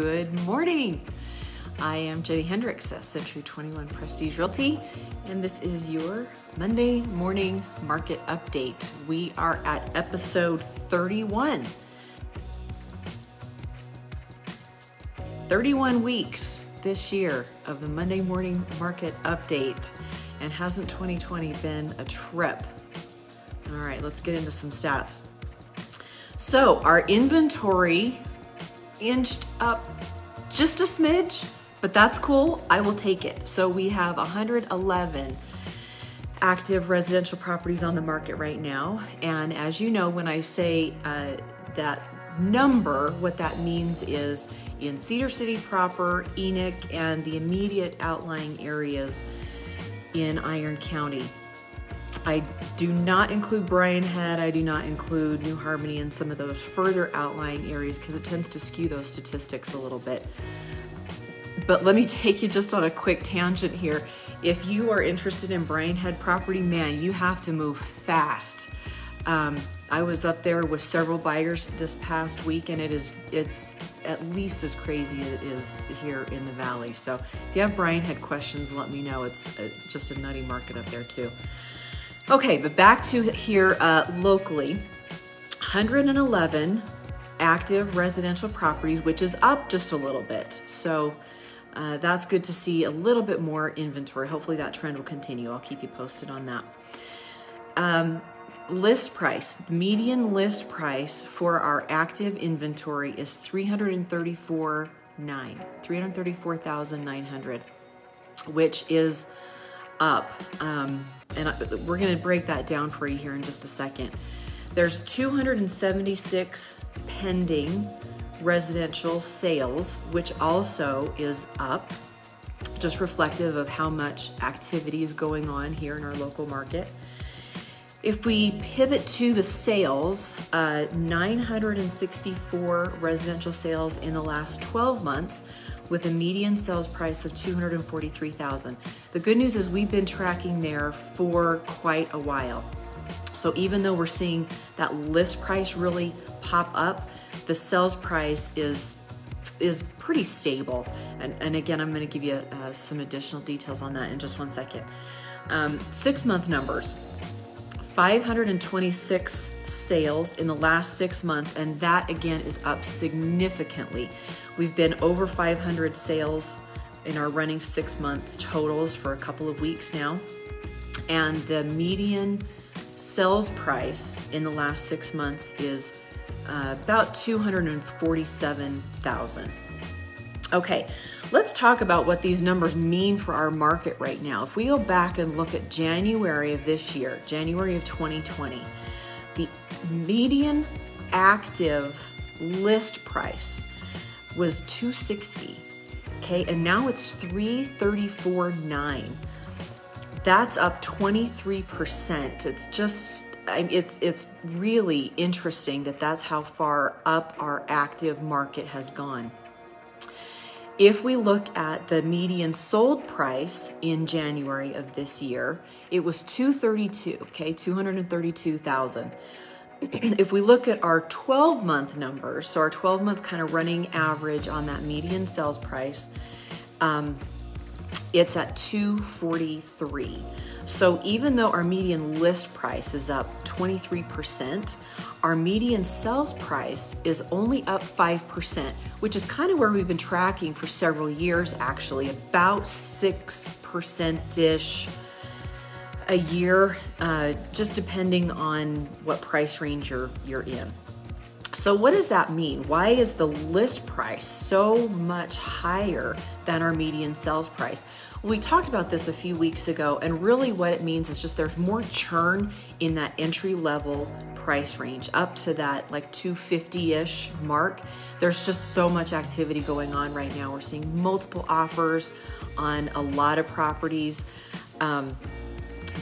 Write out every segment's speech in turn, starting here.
Good morning. I am Jenny Hendricks at Century 21 Prestige Realty, and this is your Monday morning market update. We are at episode 31. 31 weeks this year of the Monday morning market update, and hasn't 2020 been a trip? All right, let's get into some stats. So our inventory inched up just a smidge, but that's cool. I will take it. So we have 111 active residential properties on the market right now. And as you know, when I say that number, what that means is in Cedar City proper, Enoch, and the immediate outlying areas in Iron County. I do not include Bryan Head, I do not include New Harmony and some of those further outlying areas because it tends to skew those statistics a little bit. But let me take you just on a quick tangent here. If you are interested in Bryan Head property, man, you have to move fast. I was up there with several buyers this past week, and it's at least as crazy as it is here in the valley. So if you have Bryan Head questions, let me know. It's just a nutty market up there too. Okay, but back to here locally, 111 active residential properties, which is up just a little bit. So that's good to see a little bit more inventory. Hopefully that trend will continue. I'll keep you posted on that. List price, the median list price for our active inventory is $334,900, which is up. And we're going to break that down for you here in just a second. There's 276 pending residential sales, which also is up, just reflective of how much activity is going on here in our local market. If we pivot to the sales, 964 residential sales in the last 12 months with a median sales price of $243,000. The good news is we've been tracking there for quite a while. So even though we're seeing that list price really pop up, the sales price is pretty stable. And again, I'm gonna give you some additional details on that in just one second. 6-month numbers. 526 sales in the last 6 months, and that again is up significantly. We've been over 500 sales in our running 6-month totals for a couple of weeks now. And the median sales price in the last 6 months is about $247,000. Okay, let's talk about what these numbers mean for our market right now. If we go back and look at January of this year, January of 2020, the median active list price was $260,000, okay? And now it's $334,900. That's up 23%. It's just, it's really interesting that that's how far up our active market has gone. If we look at the median sold price in January of this year, it was $232,000, okay, $232,000. If we look at our 12-month numbers, so our 12-month kind of running average on that median sales price, it's at $243,000. So even though our median list price is up 23%, our median sales price is only up 5%, which is kind of where we've been tracking for several years, actually, about 6%-ish a year, just depending on what price range you're in. So what does that mean? Why is the list price so much higher than our median sales price? Well, we talked about this a few weeks ago, and really what it means is just there's more churn in that entry level price range up to that like 250-ish mark. There's just so much activity going on right now. We're seeing multiple offers on a lot of properties.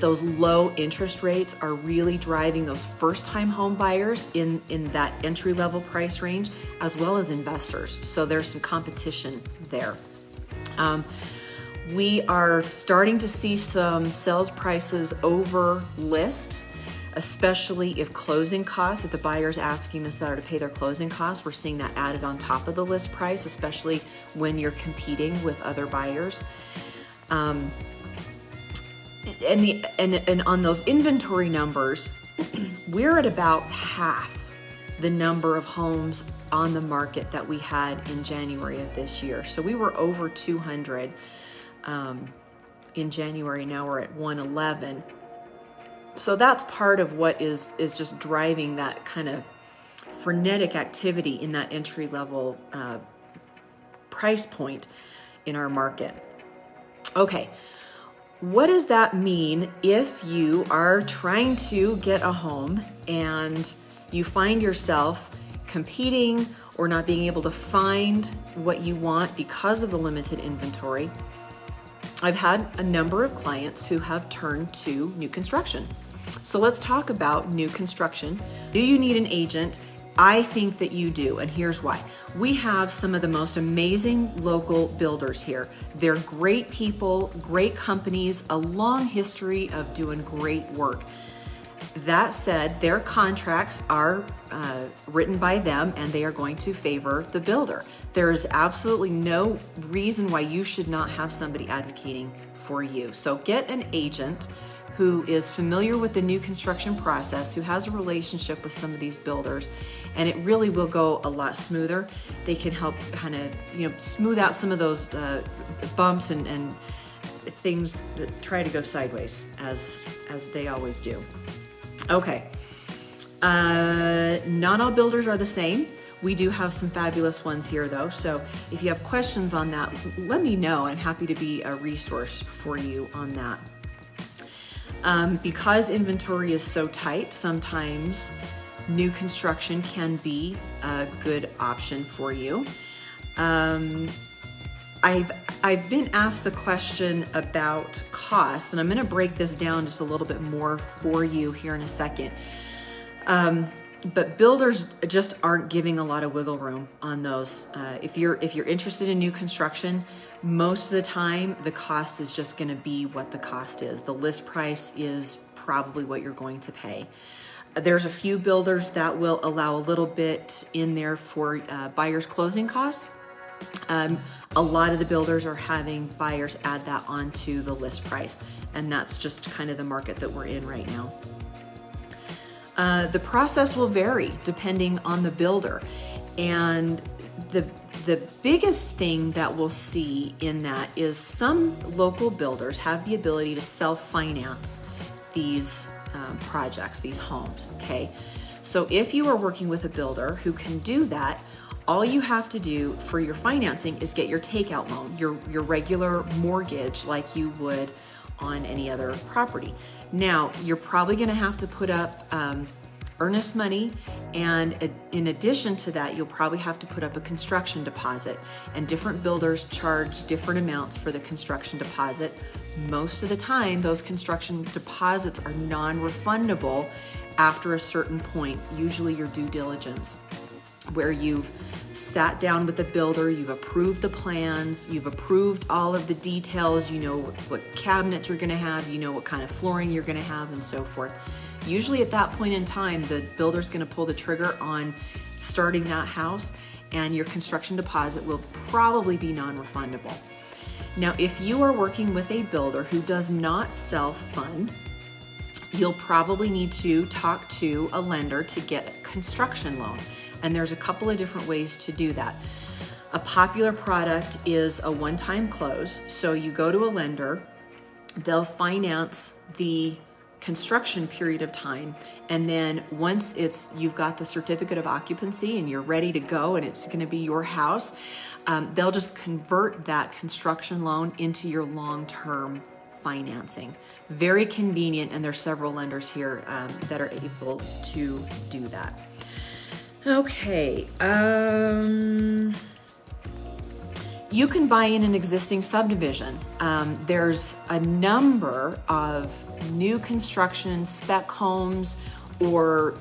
Those low interest rates are really driving those first-time home buyers in that entry-level price range, as well as investors. So there's some competition there. We are starting to see some sales prices over list. especially if closing costs, if the buyer's asking the seller to pay their closing costs, we're seeing that added on top of the list price, especially when you're competing with other buyers. And on those inventory numbers, we're at about half the number of homes on the market that we had in January of this year. So we were over 200 in January. Now we're at 111. So that's part of what is just driving that kind of frenetic activity in that entry level price point in our market. Okay, what does that mean if you are trying to get a home and you find yourself competing or not being able to find what you want because of the limited inventory? I've had a number of clients who have turned to new construction. So let's talk about new construction. Do you need an agent? I think that you do, and here's why. We have some of the most amazing local builders here. They're great people, great companies, a long history of doing great work. That said, their contracts are written by them, and they are going to favor the builder. There is absolutely no reason why you should not have somebody advocating for you. So get an agent who is familiar with the new construction process, who has a relationship with some of these builders, and it really will go a lot smoother. They can help kind of, smooth out some of those bumps and things that try to go sideways, as they always do. Okay, not all builders are the same. We do have some fabulous ones here though, so if you have questions on that, let me know. I'm happy to be a resource for you on that. Because inventory is so tight, sometimes new construction can be a good option for you. I've been asked the question about costs, and I'm going to break this down just a little bit more for you here in a second. But builders just aren't giving a lot of wiggle room on those. If you're interested in new construction, most of the time the cost is just going to be what the cost is. The list price is probably what you're going to pay. There's a few builders that will allow a little bit in there for buyers' closing costs. A lot of the builders are having buyers add that onto the list price, and that's just kind of the market that we're in right now. The process will vary depending on the builder, and the biggest thing that we'll see in that is some local builders have the ability to self-finance these projects, these homes, okay? So if you are working with a builder who can do that, all you have to do for your financing is get your takeout loan, your regular mortgage like you would on any other property. Now, you're probably gonna have to put up earnest money, and in addition to that, you'll probably have to put up a construction deposit, and different builders charge different amounts for the construction deposit. Most of the time, those construction deposits are non-refundable after a certain point, usually your due diligence, where you've sat down with the builder, you've approved the plans, you've approved all of the details, you know what cabinets you're gonna have, you know what kind of flooring you're gonna have, and so forth. Usually at that point in time, the builder's gonna pull the trigger on starting that house, and your construction deposit will probably be non-refundable. Now, if you are working with a builder who does not self-fund, you'll probably need to talk to a lender to get a construction loan. And there's a couple of different ways to do that. A popular product is a one-time close. So you go to a lender, they'll finance the construction period of time, and then once you've got the certificate of occupancy and you're ready to go and it's going to be your house, they'll just convert that construction loan into your long-term financing. Very convenient, and there's several lenders here that are able to do that. Okay, you can buy in an existing subdivision. There's a number of new construction spec homes or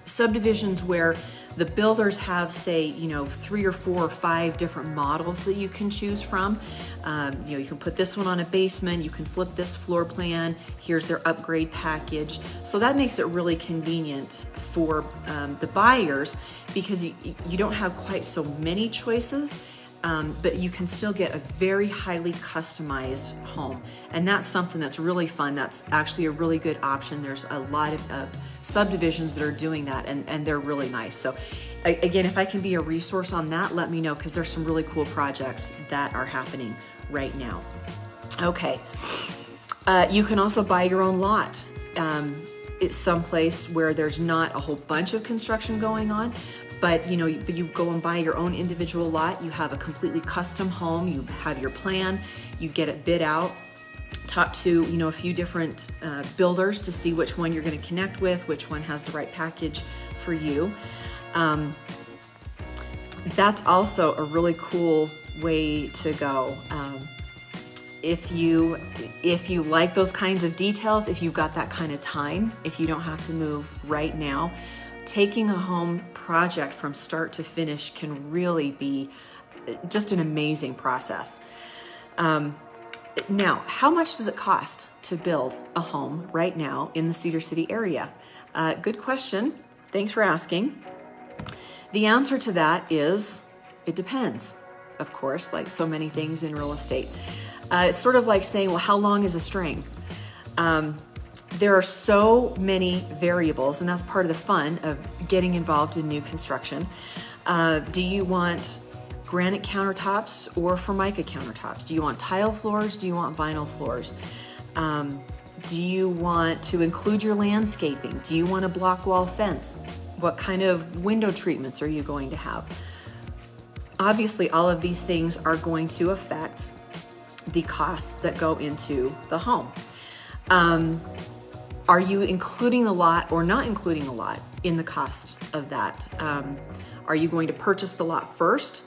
subdivisions where the builders have, say, 3 or 4 or 5 different models that you can choose from. You can put this one on a basement, you can flip this floor plan, here's their upgrade package. So that makes it really convenient for the buyers, because you don't have quite so many choices. But you can still get a very highly customized home. And that's something that's really fun. That's actually a really good option. There's a lot of subdivisions that are doing that, and they're really nice. So again, if I can be a resource on that, let me know, because there's some really cool projects that are happening right now. Okay, you can also buy your own lot. It's someplace where there's not a whole bunch of construction going on, but you go and buy your own individual lot. You have a completely custom home. You have your plan. You get it bid out. Talk to a few different builders to see which one you're going to connect with, which one has the right package for you. That's also a really cool way to go. If you like those kinds of details, if you've got that kind of time, if you don't have to move right now, taking a home project from start to finish can really be just an amazing process. Now, how much does it cost to build a home right now in the Cedar City area? Good question. Thanks for asking. The answer to that is, it depends, of course, like so many things in real estate. It's sort of like saying, well, how long is a string? There are so many variables, and that's part of the fun of getting involved in new construction. Do you want granite countertops or Formica countertops? Do you want tile floors? Do you want vinyl floors? Do you want to include your landscaping? Do you want a block wall fence? What kind of window treatments are you going to have? Obviously, all of these things are going to affect the costs that go into the home. Are you including the lot or not including the lot in the cost of that? Are you going to purchase the lot first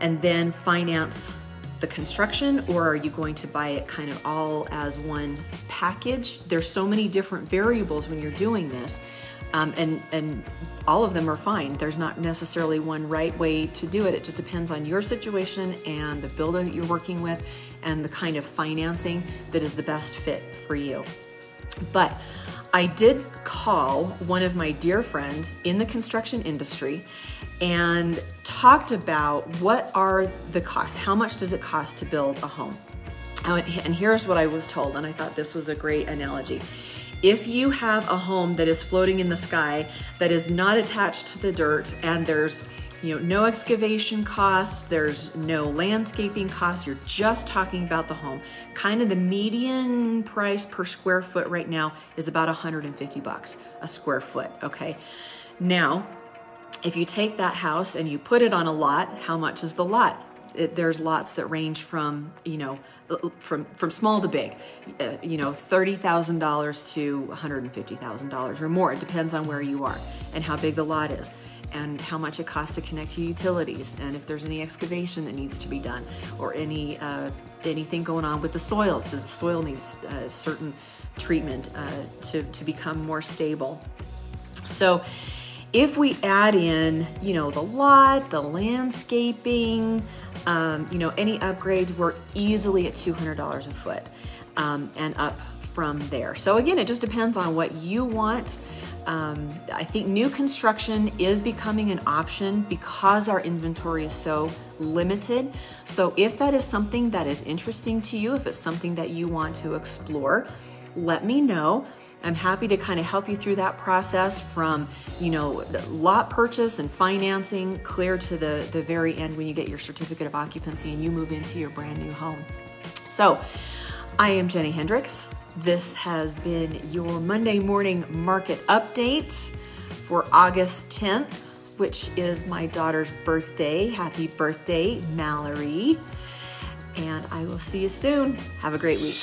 and then finance the construction, or are you going to buy it kind of all as one package? There's so many different variables when you're doing this, and all of them are fine. There's not necessarily one right way to do it. It just depends on your situation and the builder that you're working with and the kind of financing that is the best fit for you. But I did call one of my dear friends in the construction industry and talked about what are the costs, how much does it cost to build a home? And here's what I was told, and I thought this was a great analogy. If you have a home that is floating in the sky, that is not attached to the dirt, and there's no excavation costs, there's no landscaping costs, you're just talking about the home. Kind of the median price per square foot right now is about $150 a square foot, okay? Now, if you take that house and you put it on a lot, how much is the lot? There's lots that range from, from small to big, $30,000 to $150,000 or more. It depends on where you are and how big the lot is, and how much it costs to connect to utilities, and if there's any excavation that needs to be done, or anything going on with the soils. Does the soil needs certain treatment to become more stable? So if we add in, the lot, the landscaping, any upgrades, we're easily at $200 a foot and up from there. So again, it just depends on what you want. I think new construction is becoming an option because our inventory is so limited. So if that is something that is interesting to you, if it's something that you want to explore, let me know. I'm happy to kind of help you through that process from, lot purchase and financing clear to the very end when you get your certificate of occupancy and you move into your brand new home. So I am Jenny Hendricks. This has been your Monday morning market update for August 10th, which is my daughter's birthday. Happy birthday, Mallory. And I will see you soon. Have a great week.